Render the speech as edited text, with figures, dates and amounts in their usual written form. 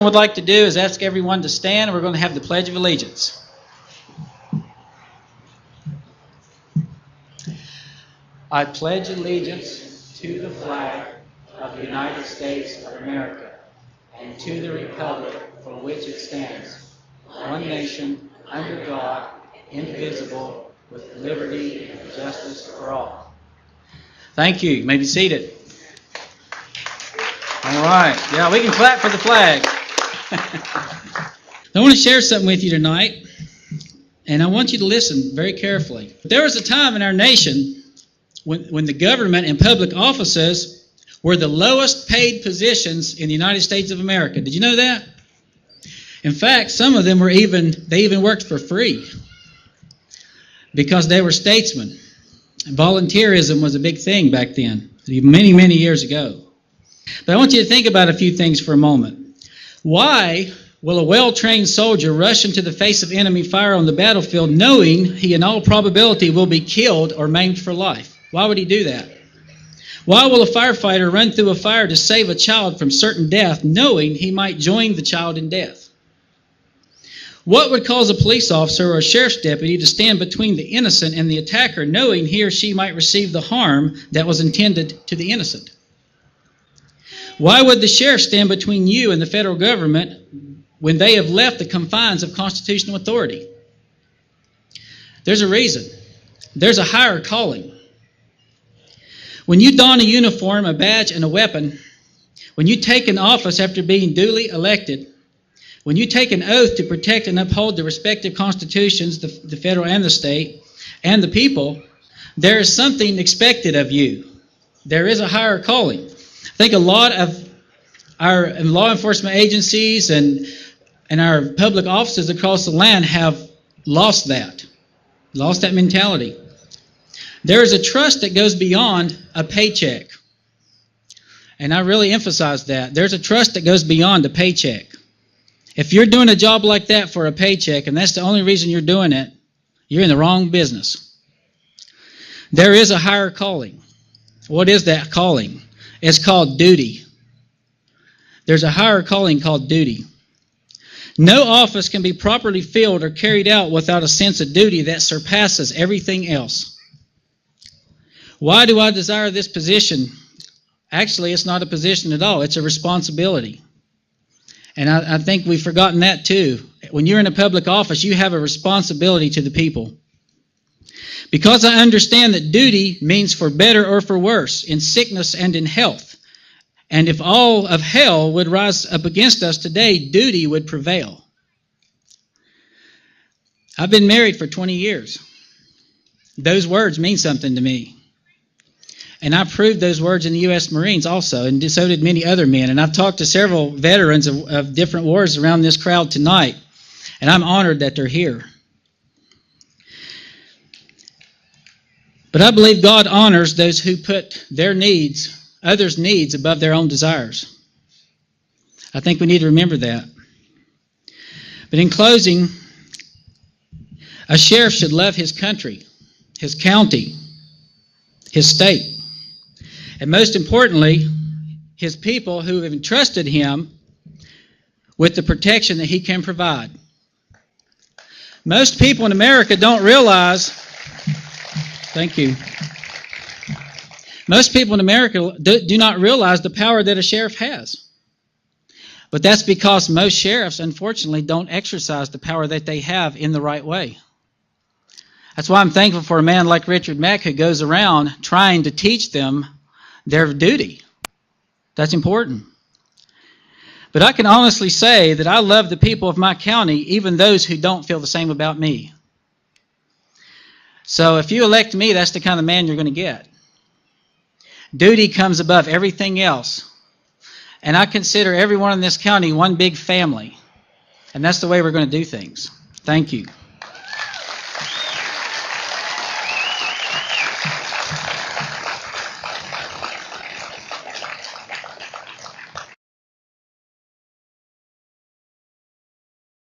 I would like to do is ask everyone to stand, and we're going to have the Pledge of Allegiance. I pledge allegiance to the flag of the United States of America and to the republic for which it stands, one nation, under God, indivisible, with liberty and justice for all. Thank you. You may be seated. All right. Yeah, we can clap for the flag. I want to share something with you tonight, and I want you to listen very carefully. There was a time in our nation when the government and public offices were the lowest paid positions in the United States of America. Did you know that? In fact, some of them were even worked for free because they were statesmen. Volunteerism was a big thing back then, many, many years ago. But I want you to think about a few things for a moment. Why will a well-trained soldier rush into the face of enemy fire on the battlefield knowing he in all probability will be killed or maimed for life? Why would he do that? Why will a firefighter run through a fire to save a child from certain death knowing he might join the child in death? What would cause a police officer or a sheriff's deputy to stand between the innocent and the attacker knowing he or she might receive the harm that was intended to the innocent? Why would the sheriff stand between you and the federal government when they have left the confines of constitutional authority? There's a reason. There's a higher calling. When you don a uniform, a badge, and a weapon, when you take an office after being duly elected, when you take an oath to protect and uphold the respective constitutions, the federal and the state, and the people, there is something expected of you. There is a higher calling. I think a lot of our law enforcement agencies and our public offices across the land have lost that mentality. There is a trust that goes beyond a paycheck. And I really emphasize that. There's a trust that goes beyond a paycheck. If you're doing a job like that for a paycheck and that's the only reason you're doing it, you're in the wrong business. There is a higher calling. What is that calling? It's called duty. There's a higher calling called duty. No office can be properly filled or carried out without a sense of duty that surpasses everything else. Why do I desire this position? Actually, it's not a position at all. It's a responsibility. And I think we've forgotten that too. When you're in a public office, you have a responsibility to the people. Because I understand that duty means for better or for worse, in sickness and in health. And if all of hell would rise up against us today, duty would prevail. I've been married for 20 years. Those words mean something to me. And I proved those words in the U.S. Marines also, and so did many other men. And I've talked to several veterans of different wars around this crowd tonight, and I'm honored that they're here. But I believe God honors those who put their needs, others' needs, above their own desires. I think we need to remember that. But in closing, a sheriff should love his country, his county, his state, and most importantly, his people who have entrusted him with the protection that he can provide. Most people in America don't realize. Thank you. Most people in America do not realize the power that a sheriff has. But that's because most sheriffs, unfortunately, don't exercise the power that they have in the right way. That's why I'm thankful for a man like Richard Mack who goes around trying to teach them their duty. That's important. But I can honestly say that I love the people of my county, even those who don't feel the same about me. So if you elect me, that's the kind of man you're going to get. Duty comes above everything else. And I consider everyone in this county one big family. And that's the way we're going to do things. Thank you.